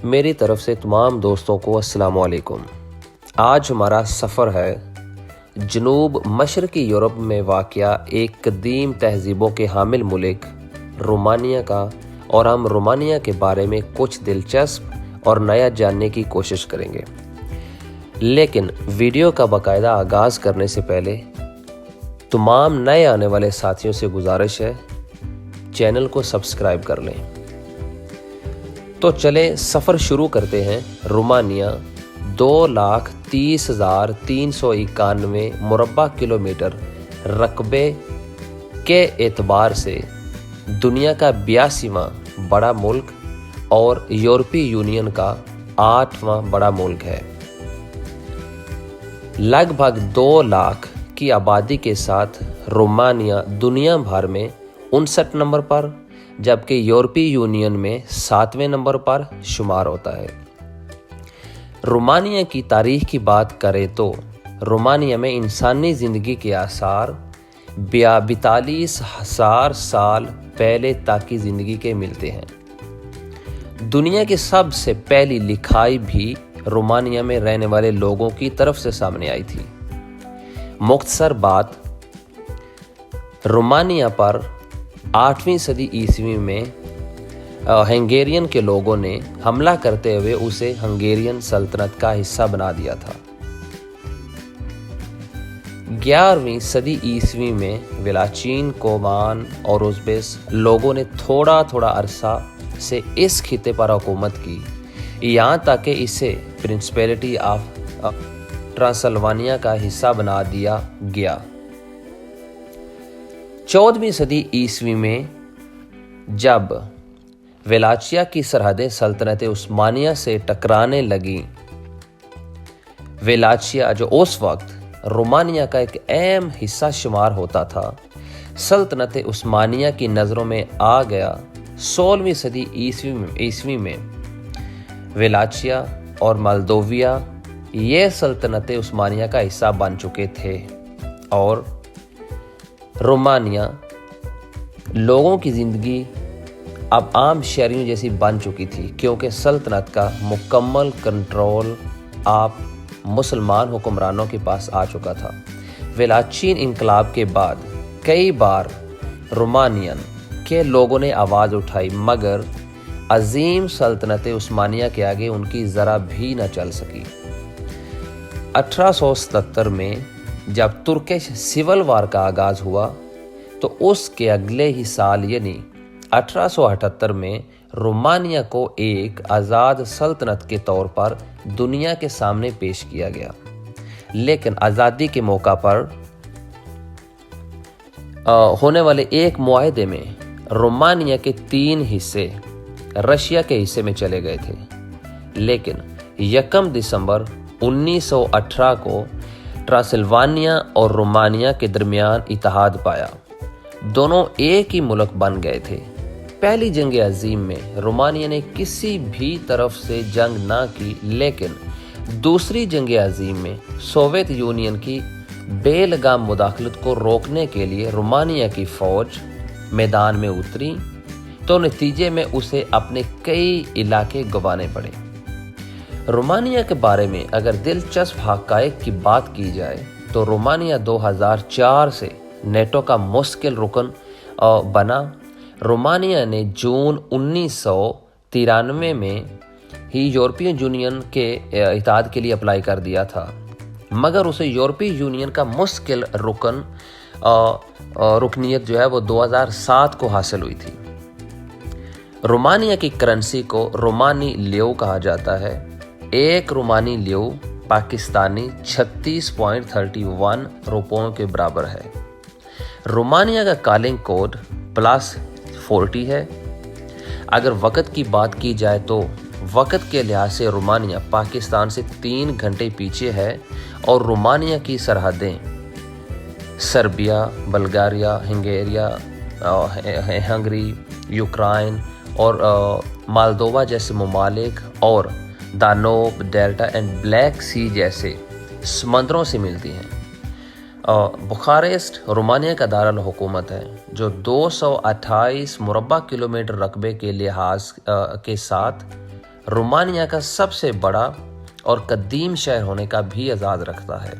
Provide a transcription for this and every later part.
میری طرف سے تمام دوستوں کو السلام علیکم۔ آج ہمارا سفر ہے جنوب مشرقی یورپ میں واقع ایک قدیم تہذیبوں کے حامل ملک رومانیہ کا، اور ہم رومانیہ کے بارے میں کچھ دلچسپ اور نیا جاننے کی کوشش کریں گے۔ لیکن ویڈیو کا باقاعدہ آغاز کرنے سے پہلے تمام نئے آنے والے ساتھیوں سے گزارش ہے چینل کو سبسکرائب کر لیں۔ تو چلیں سفر شروع کرتے ہیں۔ رومانیہ 2,30,391 مربع کلومیٹر رقبے کے اعتبار سے دنیا کا 82واں بڑا ملک اور یورپی یونین کا 8واں بڑا ملک ہے۔ لگ بھگ 2 لاکھ کی آبادی کے ساتھ رومانیہ دنیا بھر میں 59 نمبر پر، جبکہ یورپی یونین میں 7ویں نمبر پر شمار ہوتا ہے۔ رومانیہ کی تاریخ کی بات کریں تو رومانیہ میں انسانی زندگی کے آثار 42,000 سال پہلے تک کی زندگی کے ملتے ہیں۔ دنیا کی سب سے پہلی لکھائی بھی رومانیہ میں رہنے والے لوگوں کی طرف سے سامنے آئی تھی۔ مختصر بات، رومانیہ پر 8ویں صدی عیسوی میں ہنگیرین کے لوگوں نے حملہ کرتے ہوئے اسے ہنگیرین سلطنت کا حصہ بنا دیا تھا۔ 11ویں صدی عیسوی میں ولاچین، کومان اور ازبیس لوگوں نے تھوڑا عرصہ سے اس خطے پر حکومت کی، یہاں تک کہ اسے پرنسپیلٹی آف ٹرانسلوانیہ کا حصہ بنا دیا گیا۔ 14ویں صدی عیسوی میں جب ولاچیا کی سرحدیں سلطنت عثمانیہ سے ٹکرانے لگیں، ولاچیا جو اس وقت رومانیہ کا ایک اہم حصہ شمار ہوتا تھا، سلطنت عثمانیہ کی نظروں میں آ گیا۔ 16ویں صدی عیسوی میں ولاچیا اور مالدوویا یہ سلطنت عثمانیہ کا حصہ بن چکے تھے، اور رومانیہ لوگوں کی زندگی اب عام شہریوں جیسی بن چکی تھی، کیونکہ سلطنت کا مکمل کنٹرول آپ مسلمان حکمرانوں کے پاس آ چکا تھا۔ ولاچین انقلاب کے بعد کئی بار رومانین کے لوگوں نے آواز اٹھائی، مگر عظیم سلطنت عثمانیہ کے آگے ان کی ذرا بھی نہ چل سکی۔ 1877 میں جب ترکش سول وار کا آغاز ہوا تو اس کے اگلے ہی سال یعنی 1878 میں رومانیہ کو ایک آزاد سلطنت کے طور پر دنیا کے سامنے پیش کیا گیا، لیکن آزادی کے موقع پر ہونے والے ایک معاہدے میں رومانیہ کے 3 حصے رشیا کے حصے میں چلے گئے تھے، لیکن 1 دسمبر 1918 کو ٹرانسلوانیہ اور رومانیہ کے درمیان اتحاد پایا، دونوں ایک ہی ملک بن گئے تھے۔ پہلی جنگ عظیم میں رومانیہ نے کسی بھی طرف سے جنگ نہ کی، لیکن دوسری جنگ عظیم میں سوویت یونین کی بے لگام مداخلت کو روکنے کے لیے رومانیہ کی فوج میدان میں اتری، تو نتیجے میں اسے اپنے کئی علاقے گنوانے پڑے۔ رومانیہ کے بارے میں اگر دلچسپ حقائق کی بات کی جائے تو رومانیہ 2004 سے نیٹو کا مستقل رکن بنا۔ رومانیہ نے جون 1993 میں ہی یورپی یونین کے اتحاد کے لیے اپلائی کر دیا تھا، مگر اسے یورپی یونین کا مستقل رکنیت جو ہے وہ 2007 کو حاصل ہوئی تھی۔ رومانیہ کی کرنسی کو رومانی لیو کہا جاتا ہے۔ ایک رومانی لیو پاکستانی 36.31 روپوں کے برابر ہے۔ رومانیہ کا کالنگ کوڈ +40 ہے۔ اگر وقت کی بات کی جائے تو وقت کے لحاظ سے رومانیہ پاکستان سے 3 گھنٹے پیچھے ہے، اور رومانیہ کی سرحدیں سربیا، بلغاریہ، ہنگری، یوکرائن اور مالدووا جیسے ممالک اور دانوب ڈیلٹا اینڈ بلیک سی جیسے سمندروں سے ملتی ہیں۔ بخارسٹ رومانیہ کا دارالحکومت ہے، جو 228 مربع کلومیٹر رقبے کے لحاظ کے ساتھ رومانیہ کا سب سے بڑا اور قدیم شہر ہونے کا بھی اعزاز رکھتا ہے۔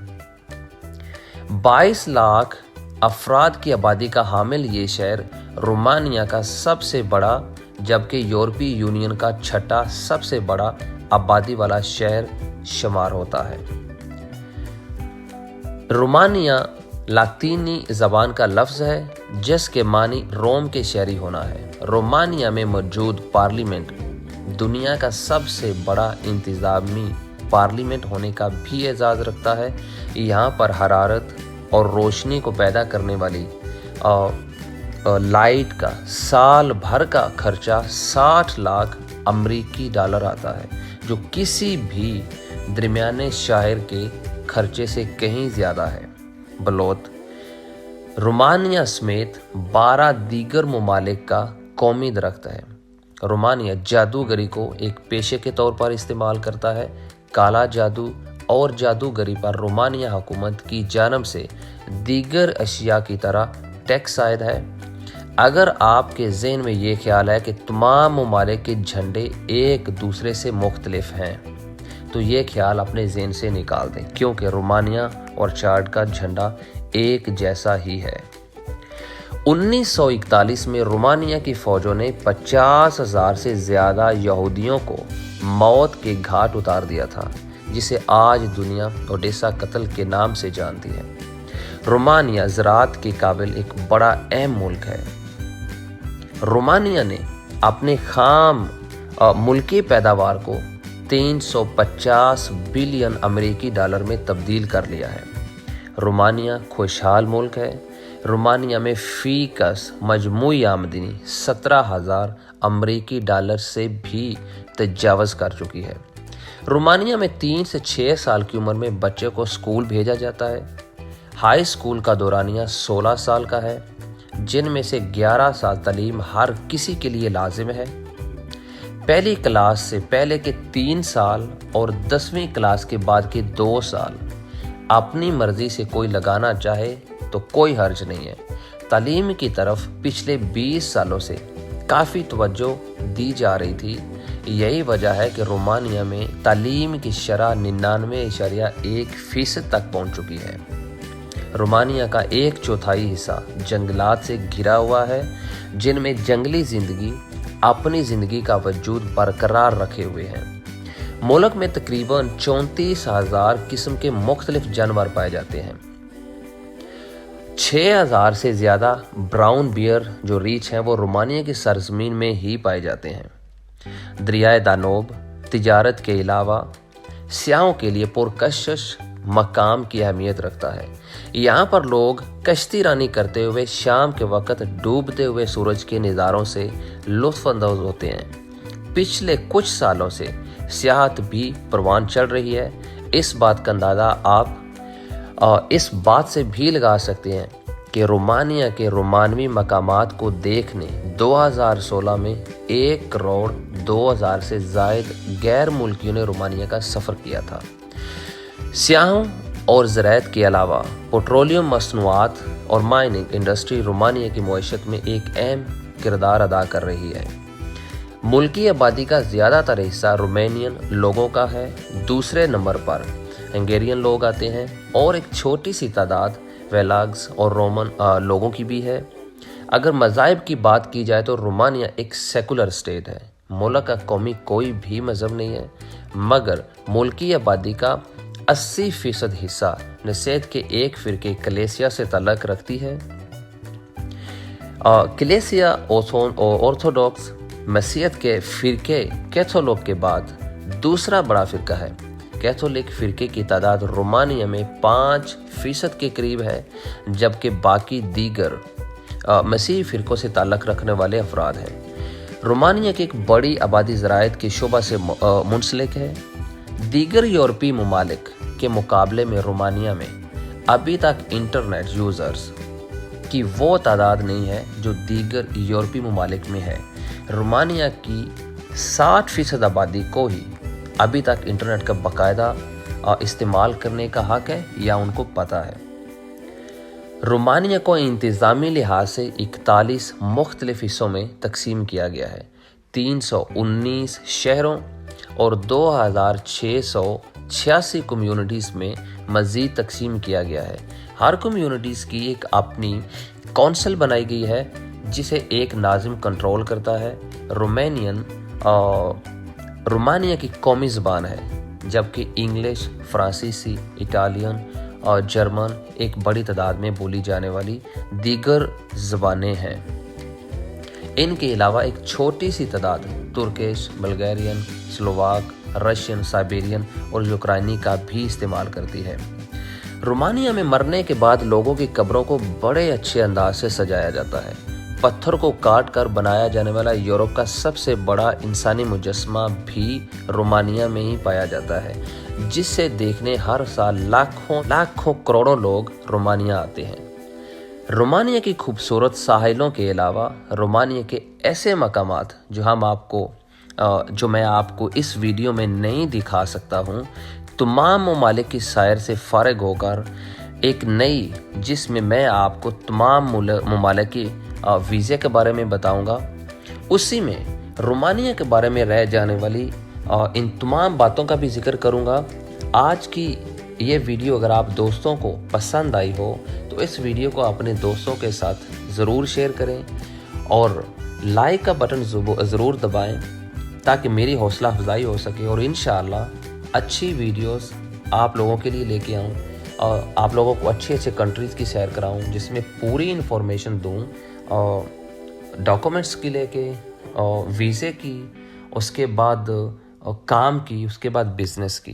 22 لاکھ افراد کی آبادی کا حامل یہ شہر رومانیہ کا سب سے بڑا جبکہ یورپی یونین کا چھٹا سب سے بڑا آبادی والا شہر شمار ہوتا ہے۔ رومانیہ لاطینی زبان کا لفظ ہے جس کے معنی روم کے شہری ہونا ہے۔ رومانیہ میں موجود پارلیمنٹ دنیا کا سب سے بڑا انتظامی پارلیمنٹ ہونے کا بھی اعزاز رکھتا ہے۔ یہاں پر حرارت اور روشنی کو پیدا کرنے والی لائٹ کا سال بھر کا خرچہ 60 لاکھ امریکی ڈالر آتا ہے، جو کسی بھی درمیانے شہر کے خرچے سے کہیں زیادہ ہے۔ بلوت رومانیہ سمیت 12 دیگر ممالک کا قومی درخت ہے۔ رومانیہ جادوگری کو ایک پیشے کے طور پر استعمال کرتا ہے۔ کالا جادو اور جادوگری پر رومانیہ حکومت کی جانب سے دیگر اشیاء کی طرح ٹیکس عائد ہے۔ اگر آپ کے ذہن میں یہ خیال ہے کہ تمام ممالک کے جھنڈے ایک دوسرے سے مختلف ہیں تو یہ خیال اپنے ذہن سے نکال دیں، کیونکہ رومانیہ اور چاڈ کا جھنڈا ایک جیسا ہی ہے۔ 1941 میں رومانیہ کی فوجوں نے 50,000 سے زیادہ یہودیوں کو موت کے گھاٹ اتار دیا تھا، جسے آج دنیا اوڈیسا قتل کے نام سے جانتی ہے۔ رومانیہ زراعت کے قابل ایک بڑا اہم ملک ہے۔ رومانیہ نے اپنے خام ملکی پیداوار کو 350 بلین امریکی ڈالر میں تبدیل کر لیا ہے۔ رومانیہ خوشحال ملک ہے۔ رومانیہ میں فی کس مجموعی آمدنی 17,000 امریکی ڈالر سے بھی تجاوز کر چکی ہے۔ رومانیہ میں 3 سے 6 سال کی عمر میں بچے کو اسکول بھیجا جاتا ہے۔ ہائی اسکول کا دورانیہ 16 سال کا ہے، جن میں سے 11 سال تعلیم ہر کسی کے لیے لازم ہے۔ پہلی کلاس سے پہلے کے 3 سال اور 10ویں کلاس کے بعد کے 2 سال اپنی مرضی سے کوئی لگانا چاہے تو کوئی حرج نہیں ہے۔ تعلیم کی طرف پچھلے 20 سالوں سے کافی توجہ دی جا رہی تھی۔ یہی وجہ ہے کہ رومانیہ میں تعلیم کی شرح 99.1% تک پہنچ چکی ہے۔ رومانیہ کا 1/4 حصہ جنگلات سے گھرا ہوا ہے، جن میں جنگلی زندگی اپنی زندگی کا وجود برقرار رکھے ہوئے ہیں۔ ملک میں تقریباً 34,000 قسم کے مختلف جانور پائے جاتے ہیں۔ 6,000 سے زیادہ براؤن بیئر جو ریچھ ہیں وہ رومانیہ کی سرزمین میں ہی پائے جاتے ہیں۔ دریائے دانوب تجارت کے علاوہ سیاحوں کے لیے پرکشش مقام کی اہمیت رکھتا ہے۔ یہاں پر لوگ کشتی رانی کرتے ہوئے شام کے وقت ڈوبتے ہوئے سورج کے نظاروں سے لطف اندوز ہوتے ہیں۔ پچھلے کچھ سالوں سے سیاحت بھی پروان چڑھ رہی ہے۔ اس بات کا اندازہ آپ اس بات سے بھی لگا سکتے ہیں کہ رومانیہ کے رومانوی مقامات کو دیکھنے 2016 میں 1,02,000 سے زائد غیر ملکیوں نے رومانیہ کا سفر کیا تھا۔ سیاحوں اور زراعت کے علاوہ پیٹرولیم مصنوعات اور مائننگ انڈسٹری رومانیہ کی معیشت میں ایک اہم کردار ادا کر رہی ہے۔ ملکی آبادی کا زیادہ تر حصہ رومینین لوگوں کا ہے۔ دوسرے نمبر پر ہنگیرین لوگ آتے ہیں اور ایک چھوٹی سی تعداد ویلاگز اور رومن لوگوں کی بھی ہے۔ اگر مذاہب کی بات کی جائے تو رومانیہ ایک سیکولر اسٹیٹ ہے۔ ملک کا قومی کوئی بھی مذہب نہیں ہے، مگر ملکی آبادی کا 80% حصہ نسیت کے ایک فرقے کلیسیا سے تعلق رکھتی ہے۔ کلیسیا آرتھوڈاکس مسیحیت کے فرقے کیتھولک کے بعد دوسرا بڑا فرقہ ہے۔ کیتھولک فرقے کی تعداد رومانیہ میں 5% کے قریب ہے، جبکہ باقی دیگر مسیحی فرقوں سے تعلق رکھنے والے افراد ہیں۔ رومانیہ کی ایک بڑی آبادی زراعت کے شعبہ سے منسلک ہے۔ دیگر یورپی ممالک کے مقابلے میں رومانیہ میں ابھی تک انٹرنیٹ یوزرز کی وہ تعداد نہیں ہے جو دیگر یورپی ممالک میں ہے۔ رومانیہ کی 60% آبادی کو ہی ابھی تک انٹرنیٹ کا باقاعدہ استعمال کرنے کا حق ہے یا ان کو پتہ ہے۔ رومانیہ کو انتظامی لحاظ سے 41 مختلف حصوں میں تقسیم کیا گیا ہے۔ 319 شہروں اور 2686 کمیونٹیز میں مزید تقسیم کیا گیا ہے۔ ہر کمیونٹیز کی ایک اپنی کونسل بنائی گئی ہے جسے ایک ناظم کنٹرول کرتا ہے۔ رومانیہ کی قومی زبان ہے، جبکہ انگلش، فرانسیسی، اٹالین اور جرمن ایک بڑی تعداد میں بولی جانے والی دیگر زبانیں ہیں۔ ان کے علاوہ ایک چھوٹی سی تعداد ترکش، بلغیرین، سلوواک، رشین، سائبیرین اور یوکرائنی کا بھی استعمال کرتی ہے۔ رومانیہ میں مرنے کے بعد لوگوں کی قبروں کو بڑے اچھے انداز سے سجایا جاتا ہے۔ پتھر کو کاٹ کر بنایا جانے والا یورپ کا سب سے بڑا انسانی مجسمہ بھی رومانیہ میں ہی پایا جاتا ہے، جس سے دیکھنے ہر سال لاکھوں کروڑوں لوگ رومانیہ آتے ہیں۔ رومانیہ کی خوبصورت ساحلوں کے علاوہ رومانیہ کے ایسے مقامات جو میں آپ کو اس ویڈیو میں نہیں دکھا سکتا ہوں، تمام ممالک کی سیر سے فارغ ہو کر ایک نئی، جس میں میں آپ کو تمام ممالک کی ویزے کے بارے میں بتاؤں گا، اسی میں رومانیہ کے بارے میں رہ جانے والی ان تمام باتوں کا بھی ذکر کروں گا۔ آج کی یہ ویڈیو اگر آپ دوستوں کو پسند آئی ہو تو اس ویڈیو کو اپنے دوستوں کے ساتھ ضرور شیئر کریں اور لائک کا بٹن ضرور دبائیں تاکہ میری حوصلہ افزائی ہو سکے اور انشاءاللہ اچھی ویڈیوز آپ لوگوں کے لیے لے کے آؤں اور آپ لوگوں کو اچھے کنٹریز کی سیر کراؤں، جس میں پوری انفارمیشن دوں، ڈاکومنٹس کی لے کے، ویزے کی، اس کے بعد کام کی، اس کے بعد بزنس کی۔